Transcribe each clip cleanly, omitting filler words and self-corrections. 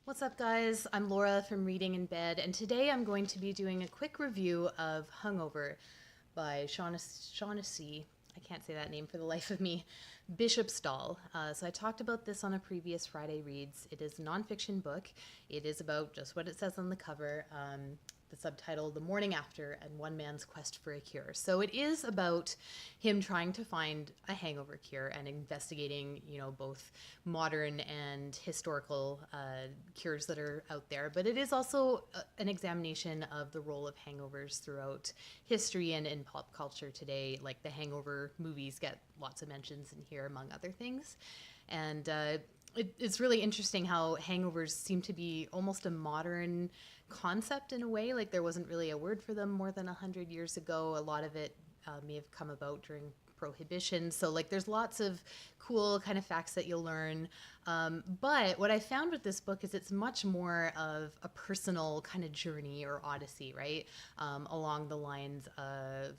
What's up, guys? I'm Laura from Reading in Bed, and today I'm going to be doing a quick review of Hungover by Shaughnessy, I can't say that name for the life of me, Bishop-Stall. So I talked about this on a previous Friday Reads. It is a nonfiction book. It is about just what it says on the cover. The subtitle, The Morning After and One Man's Quest for a Cure. So it is about him trying to find a hangover cure and investigating, both modern and historical cures that are out there. But it is also an examination of the role of hangovers throughout history and in pop culture today. Like the Hangover movies get lots of mentions in here, among other things. And it's really interesting how hangovers seem to be almost a modern concept in a way. Like there wasn't really a word for them more than 100 years ago. A lot of it may have come about during Prohibition. So like there's lots of cool kind of facts that you'll learn. But what I found with this book is it's much more of a personal kind of journey or odyssey, right? Along the lines of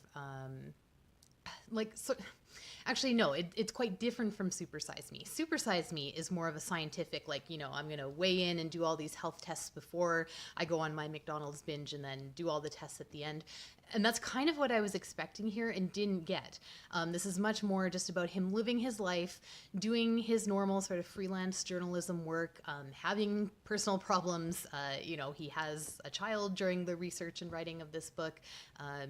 actually, no, it's quite different from Super Size Me. Super Size Me is more of a scientific, I'm going to weigh in and do all these health tests before I go on my McDonald's binge and then do all the tests at the end. And that's kind of what I was expecting here and didn't get. This is much more just about him living his life, doing his normal sort of freelance journalism work, having personal problems. He has a child during the research and writing of this book.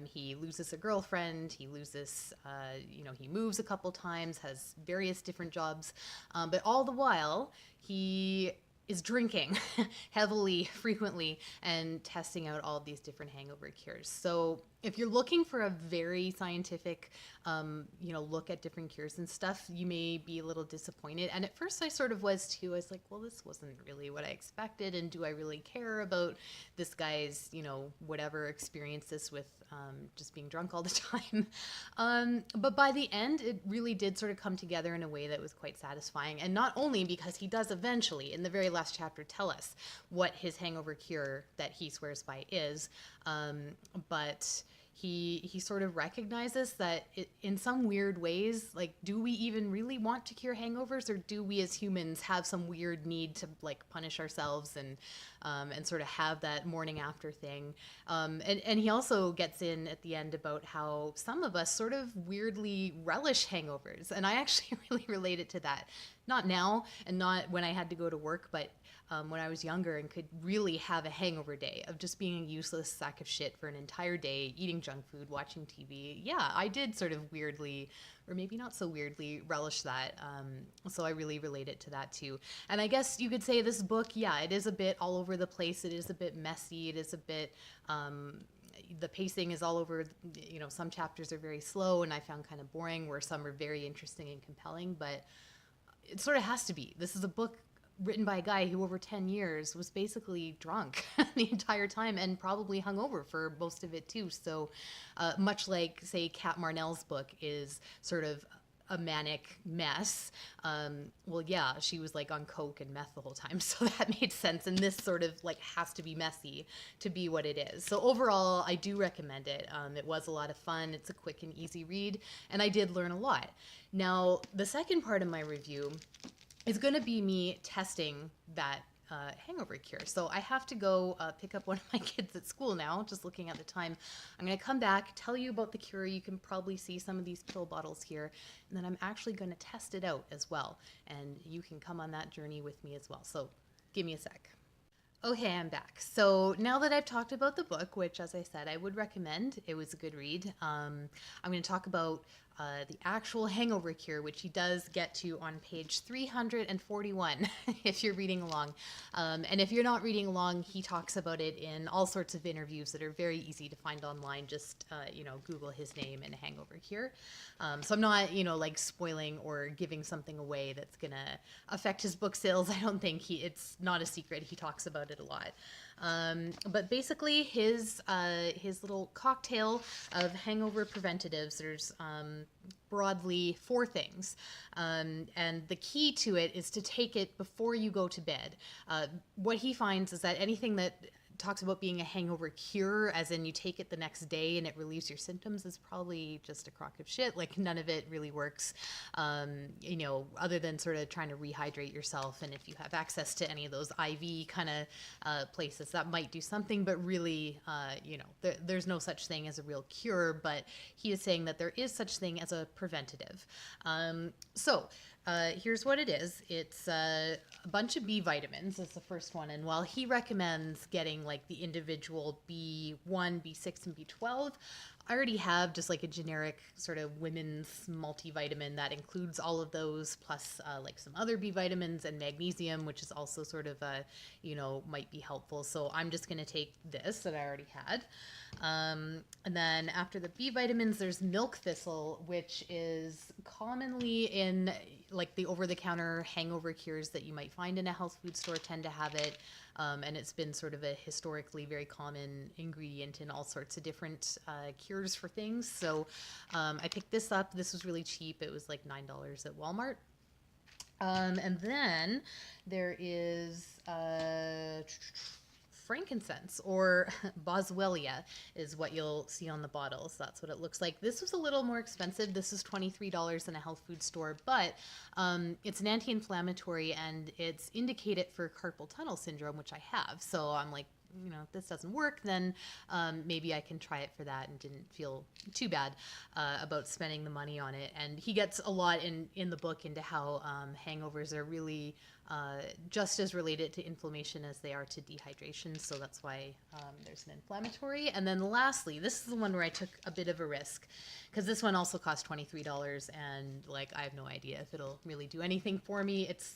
He loses a girlfriend. He loses, he moves a couple times, has various different jobs. But all the while, he is drinking heavily, frequently, and testing out all of these different hangover cures. So if you're looking for a very scientific, look at different cures and stuff, you may be a little disappointed. And at first I sort of was too. I was like, well, this wasn't really what I expected. And do I really care about this guy's, whatever experiences with just being drunk all the time? But by the end, it really did sort of come together in a way that was quite satisfying. And not only because he does eventually, in the very last chapter, tell us what his hangover cure that he swears by is, but he sort of recognizes that in some weird ways, like, do we even really want to cure hangovers, or do we as humans have some weird need to punish ourselves and sort of have that morning after thing? And he also gets in at the end about how some of us sort of weirdly relish hangovers, and I actually really related to that. Not now, and not when I had to go to work, but when I was younger and could really have a hangover day of just being a useless sack of shit for an entire day, eating junk food, watching TV. Yeah, I did sort of weirdly, or maybe not so weirdly, relish that. So I really related to that too. And I guess you could say this book, yeah, it is a bit all over the place. It is a bit messy. It is a bit... the pacing is all over, some chapters are very slow and I found kind of boring, where some are very interesting and compelling, but it sort of has to be. This is a book written by a guy who over 10 years was basically drunk the entire time and probably hungover for most of it too. So much like, say, Kat Marnell's book is sort of a manic mess. Well, yeah, she was on coke and meth the whole time, so that made sense. And this sort of has to be messy to be what it is. So overall, I do recommend it. It was a lot of fun. It's a quick and easy read, and I did learn a lot. Now, the second part of my review is going to be me testing that hangover cure. So I have to go pick up one of my kids at school now, just looking at the time. I'm going to come back, tell you about the cure. You can probably see some of these pill bottles here. And then I'm actually going to test it out as well. And you can come on that journey with me as well. So give me a sec. Okay, I'm back. So now that I've talked about the book, which, as I said, I would recommend, it was a good read, I'm going to talk about the actual hangover cure, which he does get to on page 341 if you're reading along. And if you're not reading along, he talks about it in all sorts of interviews that are very easy to find online. Just, Google his name and hangover cure. So I'm not, spoiling or giving something away that's going to affect his book sales. I don't think it's not a secret. He talks about it a lot. But basically his little cocktail of hangover preventatives, there's broadly 4 things. And the key to it is to take it before you go to bed. What he finds is that anything that talks about being a hangover cure, as in you take it the next day and it relieves your symptoms, is probably just a crock of shit. Like, none of it really works, you know, other than sort of trying to rehydrate yourself. And if you have access to any of those IV kind of places, that might do something. But really, you know, there's no such thing as a real cure. But he is saying that there is such thing as a preventative. Here's what it is. It's a bunch of B vitamins is the first one. And while he recommends getting like the individual B1, B6, and B12, I already have just like a generic sort of women's multivitamin that includes all of those, plus like some other B vitamins and magnesium, which is also sort of, you know, might be helpful. So I'm just going to take this that I already had. And then after the B vitamins, there's milk thistle, which is commonly in like the over-the-counter hangover cures that you might find in a health food store tend to have it. And it's been sort of a historically very common ingredient in all sorts of different cures for things. So I picked this up. This was really cheap. It was like $9 at Walmart. And then there is frankincense, or boswellia is what you'll see on the bottles. That's what it looks like. This was a little more expensive. This is $23 in a health food store, but it's an anti-inflammatory and it's indicated for carpal tunnel syndrome, which I have. So I'm like, you know, if this doesn't work, then maybe I can try it for that, and didn't feel too bad about spending the money on it. And he gets a lot in the book into how hangovers are really just as related to inflammation as they are to dehydration. So that's why there's an inflammatory. And then lastly, this is the one where I took a bit of a risk, because this one also cost $23, and like I have no idea if it'll really do anything for me. It's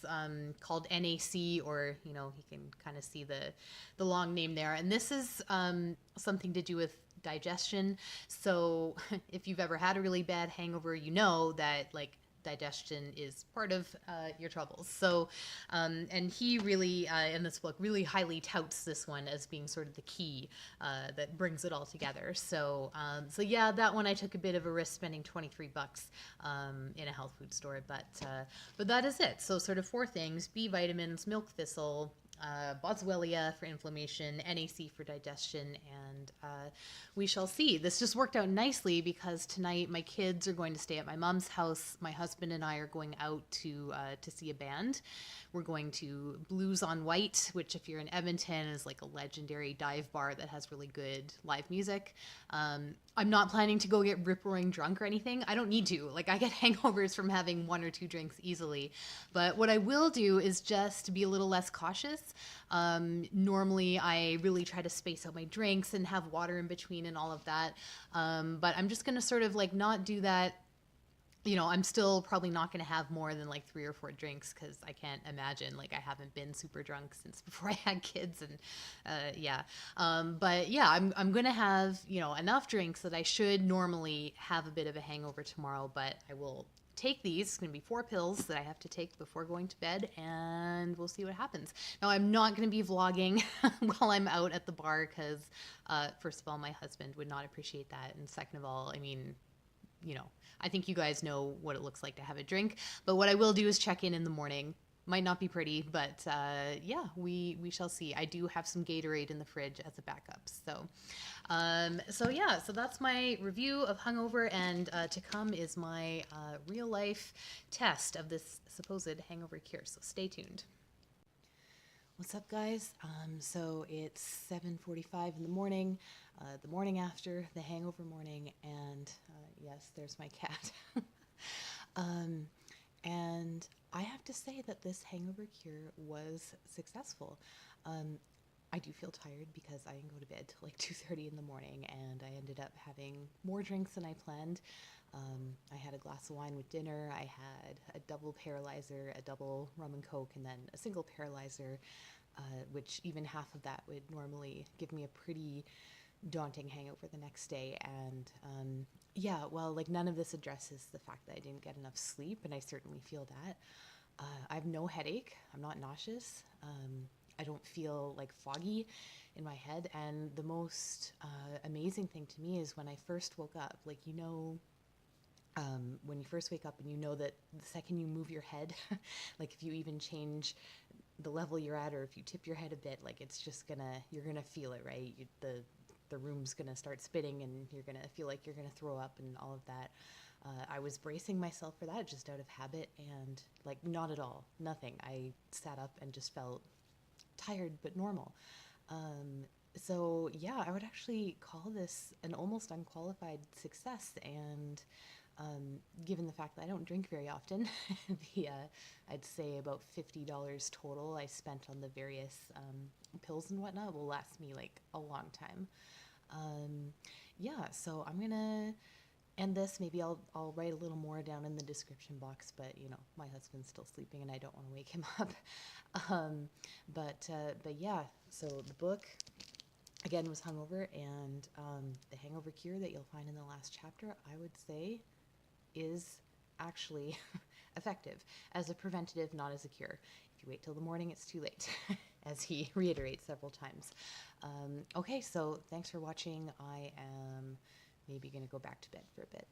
called NAC, or you know, you can kind of see the long name there. And this is something to do with digestion. So if you've ever had a really bad hangover, you know that like digestion is part of your troubles. So, and he really, in this book, really highly touts this one as being sort of the key that brings it all together. So, so yeah, that one I took a bit of a risk spending $23 in a health food store, but that is it. So sort of 4 things: B vitamins, milk thistle, boswellia for inflammation, NAC for digestion, and we shall see. This just worked out nicely because tonight my kids are going to stay at my mom's house. My husband and I are going out to see a band. We're going to Blues on White, which if you're in Edmonton is like a legendary dive bar that has really good live music. I'm not planning to go get rip-roaring drunk or anything. I don't need to. Like, I get hangovers from having 1 or 2 drinks easily. But what I will do is just be a little less cautious. Normally, I really try to space out my drinks and have water in between and all of that. But I'm just going to sort of like not do that. You know, I'm still probably not going to have more than like 3 or 4 drinks, because I can't imagine, like, I haven't been super drunk since before I had kids. And yeah. But yeah, I'm going to have, you know, enough drinks that I should normally have a bit of a hangover tomorrow, but I will take these. It's going to be 4 pills that I have to take before going to bed, and we'll see what happens. Now, I'm not going to be vlogging while I'm out at the bar, because first of all, my husband would not appreciate that. And second of all, I mean, you know, I think you guys know what it looks like to have a drink. But what I will do is check in the morning. Might not be pretty, but yeah, we shall see. I do have some Gatorade in the fridge as a backup. So, so yeah, so that's my review of Hungover, and to come is my real life test of this supposed hangover cure. So stay tuned. What's up, guys? So it's 7:45 in the morning after the hangover morning, and yes, there's my cat. And I have to say that this hangover cure was successful. I do feel tired because I didn't go to bed till like 2:30 in the morning, and I ended up having more drinks than I planned. I had a glass of wine with dinner. I had a double paralyzer, a double rum and coke, and then a single paralyzer, which even half of that would normally give me a pretty daunting hangover the next day. And yeah, well, like, none of this addresses the fact that I didn't get enough sleep, and I certainly feel that. I have no headache. I'm not nauseous. I don't feel like foggy in my head. And the most amazing thing to me is when I first woke up, like, you know, when you first wake up and you know that the second you move your head, like if you even change the level you're at, or if you tip your head a bit, like it's just you're gonna feel it, right? The room's gonna start spinning, and you're gonna feel like you're gonna throw up and all of that. I was bracing myself for that just out of habit, and like not at all, nothing. I sat up and just felt tired but normal. So yeah, I would actually call this an almost unqualified success, and given the fact that I don't drink very often, I'd say about $50 total I spent on the various pills and whatnot will last me like a long time. Yeah, so I'm gonna end this. Maybe I'll write a little more down in the description box, but my husband's still sleeping and I don't want to wake him up. But yeah, so the book again was Hungover, and the Hangover Cure that you'll find in the last chapter, I would say, is actually effective as a preventative, not as a cure. If you wait till the morning, it's too late, as he reiterates several times. Okay, so thanks for watching. I am maybe going to go back to bed for a bit.